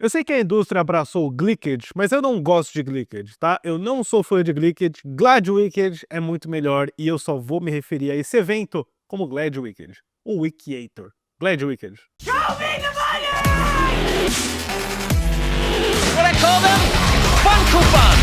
Eu sei que a indústria abraçou o Glicked, mas eu não gosto de Glicked, tá? Eu não sou fã de Glicked, Glad-Wicked é muito melhor e eu só vou me referir a esse evento como Glad-Wicked, o Wikiator. Glad-Wicked. Show me the money! What I call them? Fun coupons!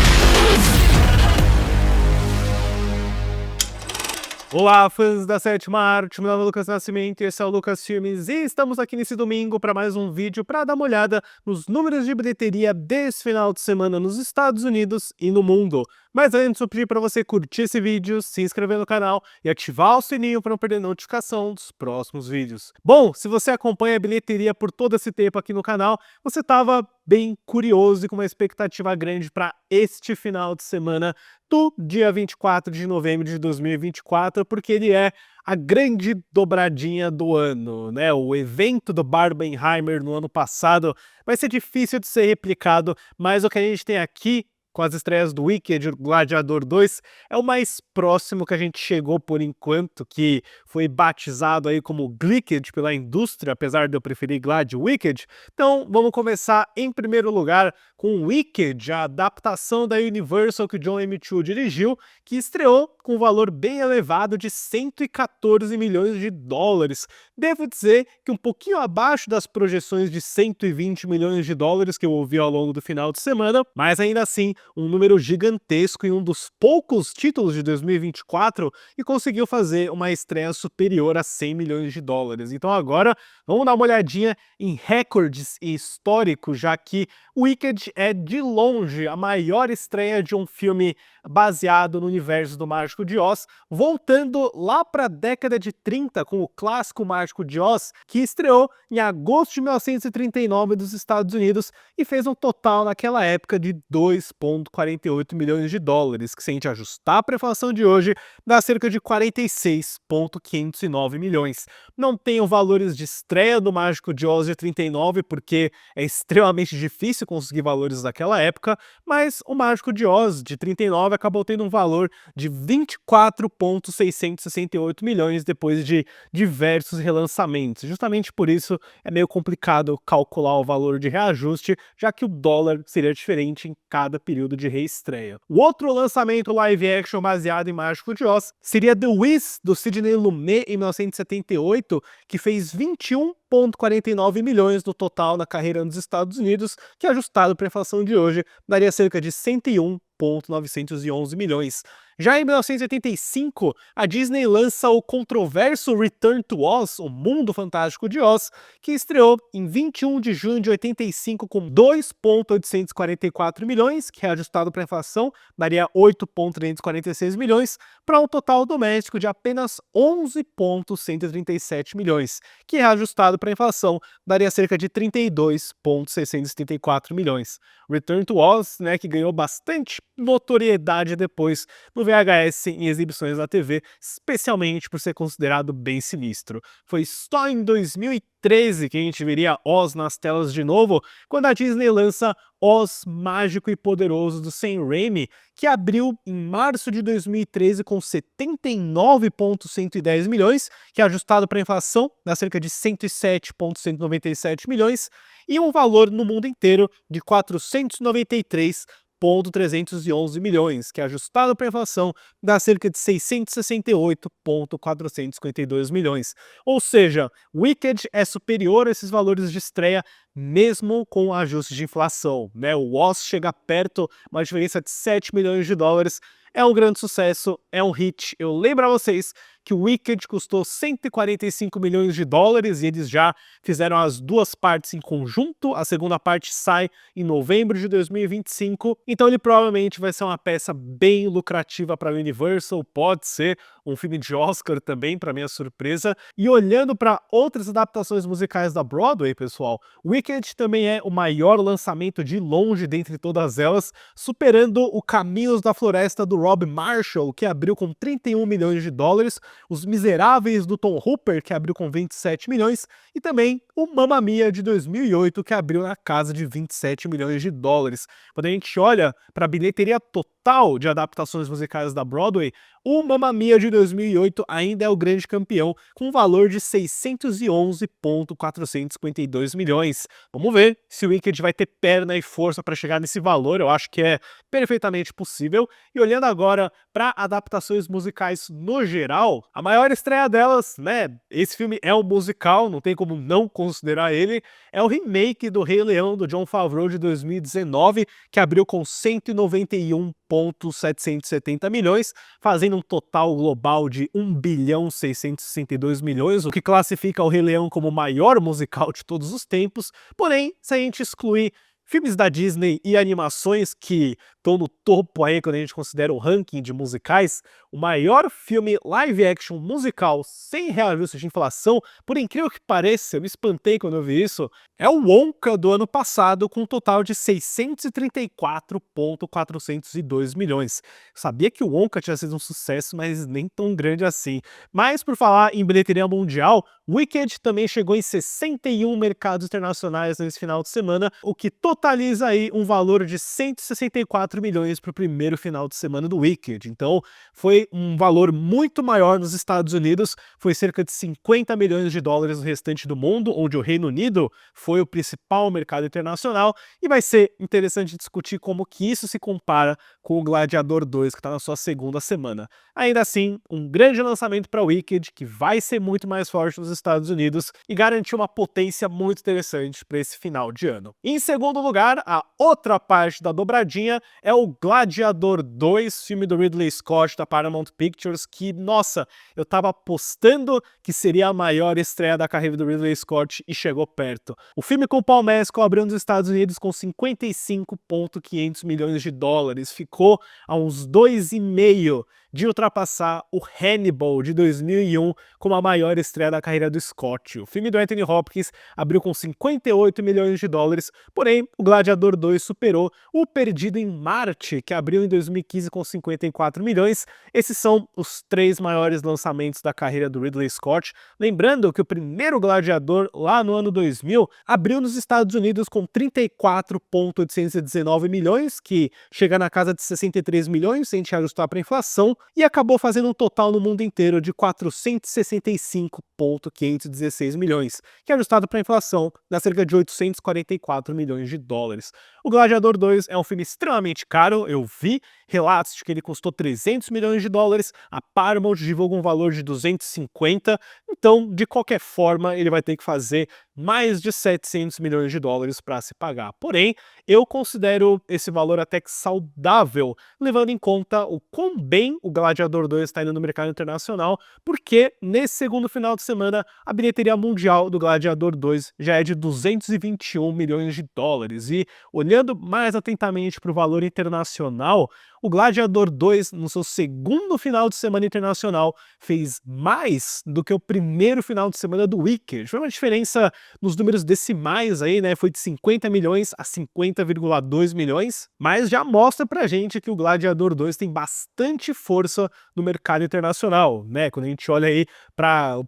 Olá, fãs da sétima arte, meu nome é Lucas Nascimento e esse é o Lucas Filmes e estamos aqui nesse domingo para mais um vídeo para dar uma olhada nos números de bilheteria desse final de semana nos Estados Unidos e no mundo. Mas antes eu pedi para você curtir esse vídeo, se inscrever no canal e ativar o sininho para não perder notificação dos próximos vídeos. Bom, se você acompanha a bilheteria por todo esse tempo aqui no canal, você estava bem curioso e com uma expectativa grande para este final de semana do dia 24 de novembro de 2024, porque ele é a grande dobradinha do ano, né? O evento do Barbenheimer no ano passado vai ser difícil de ser replicado, mas o que a gente tem aqui com as estreias do Wicked e Gladiador 2, é o mais próximo que a gente chegou por enquanto, que foi batizado aí como Glicked pela indústria, apesar de eu preferir Glad-Wicked. Então vamos começar em primeiro lugar com Wicked, a adaptação da Universal que John M. Chu dirigiu, que estreou com um valor bem elevado de 114 milhões de dólares. Devo dizer que um pouquinho abaixo das projeções de 120 milhões de dólares que eu ouvi ao longo do final de semana, mas ainda assim um número gigantesco em um dos poucos títulos de 2024 e conseguiu fazer uma estreia superior a 100 milhões de dólares. Então agora vamos dar uma olhadinha em recordes históricos, já que Wicked é de longe a maior estreia de um filme baseado no universo do Mágico de Oz, voltando lá para a década de 30 com o clássico Mágico de Oz, que estreou em agosto de 1939 dos Estados Unidos e fez um total naquela época de 2,48 milhões de dólares, que se a gente ajustar a inflação de hoje, dá cerca de 46,509 milhões. Não tenho valores de estreia do Mágico de Oz de 39, porque é extremamente difícil conseguir valores daquela época, mas o Mágico de Oz de 39 acabou tendo um valor de 24,668 milhões depois de diversos relançamentos. Justamente por isso é meio complicado calcular o valor de reajuste, já que o dólar seria diferente em cada período de reestreia. O outro lançamento live action baseado em Mágico de Oz seria The Wiz, do Sidney Lumet, em 1978, que fez 21,49 milhões no total na carreira nos Estados Unidos, que ajustado para a inflação de hoje daria cerca de 101,911 milhões. Já em 1985, a Disney lança o controverso Return to Oz, o Mundo Fantástico de Oz, que estreou em 21 de junho de 85 com 2,844 milhões, que ajustado para a inflação daria 8,346 milhões, para um total doméstico de apenas 11,137 milhões, que reajustado para a inflação daria cerca de 32,674 milhões. Return to Oz, né, que ganhou bastante notoriedade depois no VHS em exibições na TV, especialmente por ser considerado bem sinistro. Foi só em 2013 que a gente veria Oz nas telas de novo, quando a Disney lança Oz Mágico e Poderoso do Sam Raimi, que abriu em março de 2013 com 79,110 milhões, que ajustado para a inflação dá cerca de 107,197 milhões, e um valor no mundo inteiro de 493,311 milhões, que ajustado para a inflação dá cerca de 668,452 milhões. Ou seja, Wicked é superior a esses valores de estreia mesmo com o ajuste de inflação, né? O Oz chega perto, uma diferença de 7 milhões de dólares, é um grande sucesso, é um hit. Eu lembro a vocês que o Wicked custou 145 milhões de dólares e eles já fizeram as duas partes em conjunto. A segunda parte sai em novembro de 2025, então ele provavelmente vai ser uma peça bem lucrativa para a Universal, pode ser um filme de Oscar também, para minha surpresa. E olhando para outras adaptações musicais da Broadway, pessoal, Wicked também é o maior lançamento de longe dentre todas elas, superando o Caminhos da Floresta do Rob Marshall, que abriu com 31 milhões de dólares, Os Miseráveis do Tom Hooper, que abriu com 27 milhões, e também o Mamma Mia de 2008, que abriu na casa de 27 milhões de dólares. Quando a gente olha para a bilheteria total de adaptações musicais da Broadway, O Mamma Mia de 2008 ainda é o grande campeão, com um valor de 611,452 milhões. Vamos ver se o Wicked vai ter perna e força para chegar nesse valor, eu acho que é perfeitamente possível. E olhando agora para adaptações musicais no geral, a maior estreia delas, né, esse filme é um musical, não tem como não considerar ele, é o remake do Rei Leão do Jon Favreau de 2019, que abriu com 191,770 milhões, fazendo um total global de 1,662 bilhões, o que classifica o Rei Leão como o maior musical de todos os tempos. Porém, se a gente excluir filmes da Disney e animações que estão no topo aí quando a gente considera o ranking de musicais, o maior filme live action musical sem reajuste de inflação, por incrível que pareça, eu me espantei quando eu vi isso, é o Wonka do ano passado, com um total de 634,402 milhões. Eu sabia que o Wonka tinha sido um sucesso, mas nem tão grande assim. Mas por falar em bilheteria mundial, Wicked também chegou em 61 mercados internacionais nesse final de semana, o que totaliza aí um valor de 164 milhões para o primeiro final de semana do Wicked. Então foi um valor muito maior nos Estados Unidos, foi cerca de 50 milhões de dólares no restante do mundo, onde o Reino Unido foi o principal mercado internacional, e vai ser interessante discutir como que isso se compara com o Gladiador 2, que está na sua segunda semana. Ainda assim, um grande lançamento para Wicked, que vai ser muito mais forte nos Estados Unidos e garantir uma potência muito interessante para esse final de ano. Em segundo lugar, a outra parte da dobradinha é o Gladiador 2, filme do Ridley Scott da Paramount Pictures, que, nossa, eu tava apostando que seria a maior estreia da carreira do Ridley Scott e chegou perto. O filme com Paul Mescal abriu nos Estados Unidos com 55,500 milhões de dólares, ficou a uns 2,5 de ultrapassar o Hannibal de 2001 como a maior estreia da carreira do Scott. O filme do Anthony Hopkins abriu com 58 milhões de dólares, porém o Gladiador 2 superou o Perdido em Marte, que abriu em 2015 com 54 milhões. Esses são os 3 maiores lançamentos da carreira do Ridley Scott. Lembrando que o primeiro Gladiador, lá no ano 2000, abriu nos Estados Unidos com 34,819 milhões, que chega na casa de 63 milhões, sem te ajustar para a inflação, e acabou fazendo um total no mundo inteiro de 465,516 milhões, que ajustado para a inflação dá cerca de 844 milhões de dólares. O Gladiador 2 é um filme extremamente caro, eu vi relatos de que ele custou 300 milhões de dólares, a Paramount divulga um valor de 250, então, de qualquer forma, ele vai ter que fazer mais de 700 milhões de dólares para se pagar. Porém, eu considero esse valor até que saudável, levando em conta o quão bem o Gladiador 2 está indo no mercado internacional, porque nesse segundo final de semana, a bilheteria mundial do Gladiador 2 já é de 221 milhões de dólares. E, olhando mais atentamente para o valor internacional, o Gladiador 2, no seu segundo final de semana internacional, fez mais do que o primeiro final de semana do Wicked. Foi uma diferença nos números decimais aí, né? Foi de 50 milhões a 50,2 milhões, mas já mostra pra gente que o Gladiador 2 tem bastante força no mercado internacional, né? Quando a gente olha aí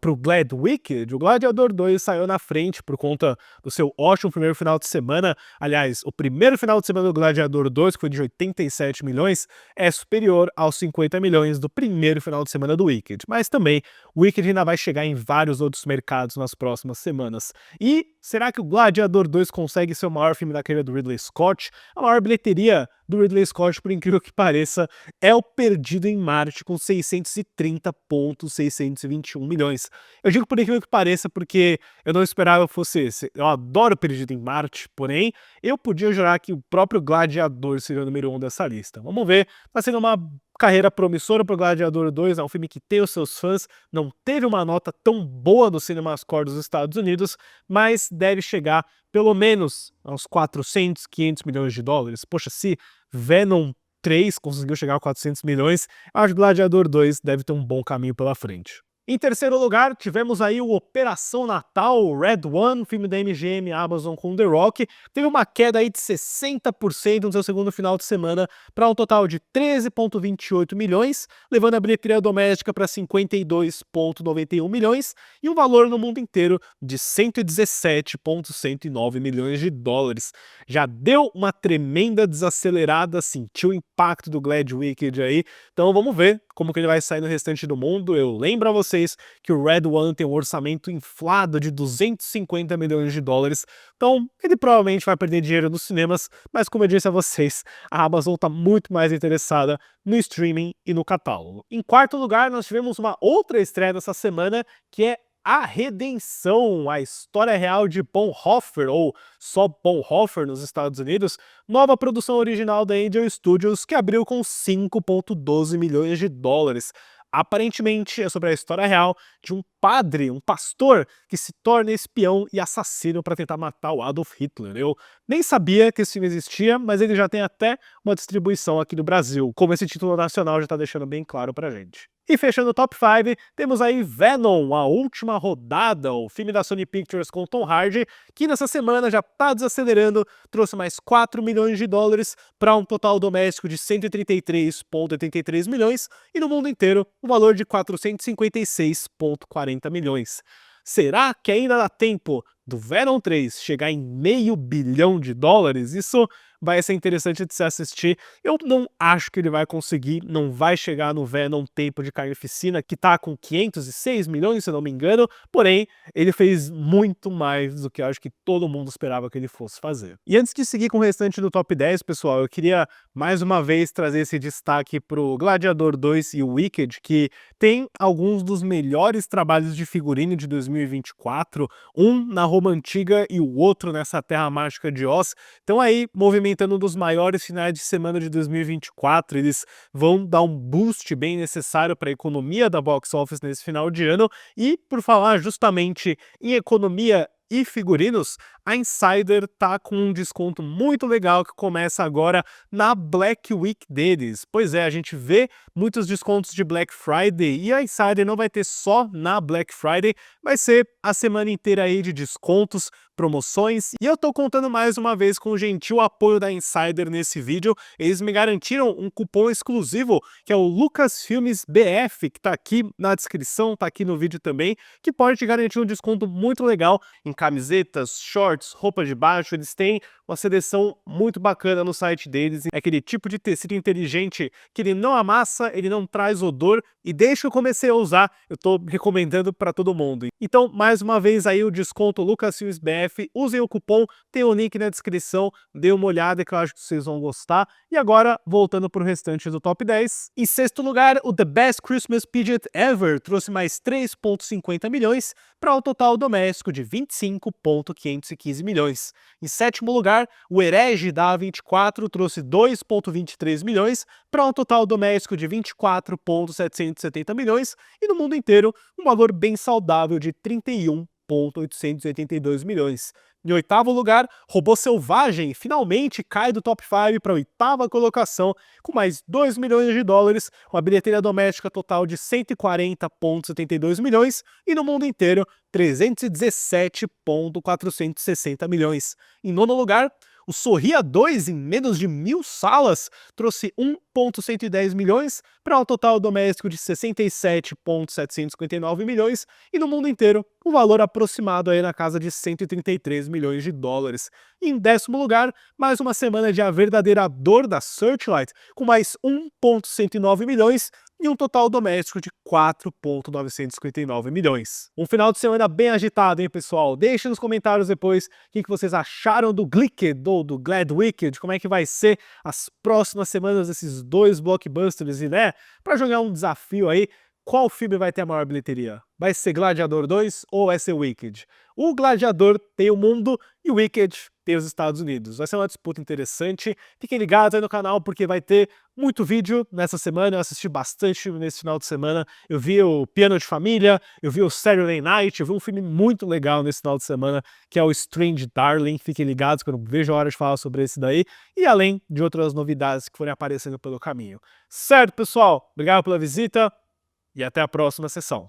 pro Glad Wicked, o Gladiador 2 saiu na frente por conta do seu ótimo primeiro final de semana. Aliás, o primeiro final de semana do Gladiador 2, que foi de 87 milhões, é superior aos 50 milhões do primeiro final de semana do Wicked. Mas também, o Wicked ainda vai chegar em vários outros mercados nas próximas semanas. E será que o Gladiador 2 consegue ser o maior filme da carreira do Ridley Scott? A maior bilheteria do Ridley Scott, por incrível que pareça, é o Perdido em Marte, com 630,621 milhões. Eu digo por incrível que pareça porque eu não esperava que fosse esse. Eu adoro Perdido em Marte, porém, eu podia jurar que o próprio Gladiador seria o número 1 dessa lista. Vamos ver, tá sendo uma carreira promissora para o Gladiador 2, é um filme que tem os seus fãs, não teve uma nota tão boa no CinemaScore dos Estados Unidos, mas deve chegar pelo menos aos 400, 500 milhões de dólares. Poxa, se Venom 3 conseguiu chegar a 400 milhões, acho que Gladiador 2 deve ter um bom caminho pela frente. Em terceiro lugar, tivemos aí o Operação Natal, Red One, filme da MGM Amazon com The Rock. Teve uma queda aí de 60% no seu segundo final de semana para um total de 13,28 milhões, levando a bilheteria doméstica para 52,91 milhões e um valor no mundo inteiro de 117,109 milhões de dólares. Já deu uma tremenda desacelerada, sentiu o impacto do Glad Wicked aí, então vamos ver como que ele vai sair no restante do mundo. Eu lembro a vocês que o Red One tem um orçamento inflado de 250 milhões de dólares, então ele provavelmente vai perder dinheiro nos cinemas, mas como eu disse a vocês, a Amazon está muito mais interessada no streaming e no catálogo. Em quarto lugar, nós tivemos uma outra estreia dessa semana, que é A Redenção, a história real de Bonhoeffer, ou só Bonhoeffer nos Estados Unidos, nova produção original da Angel Studios, que abriu com 5,12 milhões de dólares. Aparentemente é sobre a história real de um padre, um pastor, que se torna espião e assassino para tentar matar o Adolf Hitler. Eu nem sabia que esse filme existia, mas ele já tem até uma distribuição aqui no Brasil, como esse título nacional já está deixando bem claro pra gente. E fechando o top 5, temos aí Venom, a última rodada, o filme da Sony Pictures com Tom Hardy, que nessa semana já está desacelerando, trouxe mais 4 milhões de dólares para um total doméstico de 133,83 milhões e no mundo inteiro o valor de 456,40 milhões. Será que ainda dá tempo do Venom 3 chegar em $500 milhão? Isso vai ser interessante de se assistir. Eu não acho que ele vai conseguir, não vai chegar no Venom Tempo de Carnificina, que tá com 506 milhões, se não me engano, porém, ele fez muito mais do que eu acho que todo mundo esperava que ele fosse fazer. E antes de seguir com o restante do top 10, pessoal, eu queria mais uma vez trazer esse destaque pro Gladiador 2 e o Wicked, que tem alguns dos melhores trabalhos de figurino de 2024, um na Roma Antiga e o outro nessa Terra Mágica de Oz. Então aí, movimentando um dos maiores finais de semana de 2024, eles vão dar um boost bem necessário para a economia da box office nesse final de ano. E por falar justamente em economia e figurinos, a Insider tá com um desconto muito legal que começa agora na Black Week deles. Pois é, a gente vê muitos descontos de Black Friday e a Insider não vai ter só na Black Friday, vai ser a semana inteira aí de descontos, promoções, e eu tô contando mais uma vez com o gentil apoio da Insider nesse vídeo. Eles me garantiram um cupom exclusivo, que é o Lucasfilmes BF, que tá aqui na descrição, tá aqui no vídeo também, que pode te garantir um desconto muito legal em camisetas, shorts, roupa de baixo. Eles têm uma seleção muito bacana no site deles, é aquele tipo de tecido inteligente que ele não amassa, ele não traz odor, e desde que eu comecei a usar, eu tô recomendando para todo mundo. Então, mais uma vez aí o desconto Lucasfilmes BF, usem o cupom, tem o link na descrição, dê uma olhada que eu acho que vocês vão gostar. E agora, voltando pro restante do top 10, em sexto lugar, o The Best Christmas Pageant Ever trouxe mais 3,50 milhões para um total doméstico de 25,515 milhões. Em sétimo lugar, o Herege da A24 trouxe 2,23 milhões para um total doméstico de 24,770 milhões e no mundo inteiro um valor bem saudável de 31,882 milhões. Em oitavo lugar, Robô Selvagem finalmente cai do top 5 para a oitava colocação, com mais 2 milhões de dólares, uma bilheteria doméstica total de 140,72 milhões e no mundo inteiro 317,460 milhões. Em nono lugar, o Sorria 2, em menos de 1.000 salas, trouxe 1,110 milhões para um total doméstico de 67,759 milhões e no mundo inteiro um valor aproximado aí na casa de 133 milhões de dólares. E em décimo lugar, mais uma semana de A Verdadeira Dor da Searchlight, com mais 1,109 milhões e um total doméstico de 4,959 milhões. Um final de semana bem agitado, hein, pessoal? Deixem nos comentários depois o que vocês acharam do Glicked ou do Glad Wicked, como é que vai ser as próximas semanas desses dois blockbusters, e né, para jogar um desafio aí, qual filme vai ter a maior bilheteria? Vai ser Gladiador 2 ou vai ser Wicked? O Gladiador tem o mundo e o Wicked tem os Estados Unidos. Vai ser uma disputa interessante. Fiquem ligados aí no canal porque vai ter muito vídeo nessa semana. Eu assisti bastante filme nesse final de semana. Eu vi o Piano de Família, eu vi o Saturday Night, eu vi um filme muito legal nesse final de semana que é o Strange Darling. Fiquem ligados que eu não vejo a hora de falar sobre esse daí. E além de outras novidades que forem aparecendo pelo caminho. Certo, pessoal? Obrigado pela visita. E até a próxima sessão.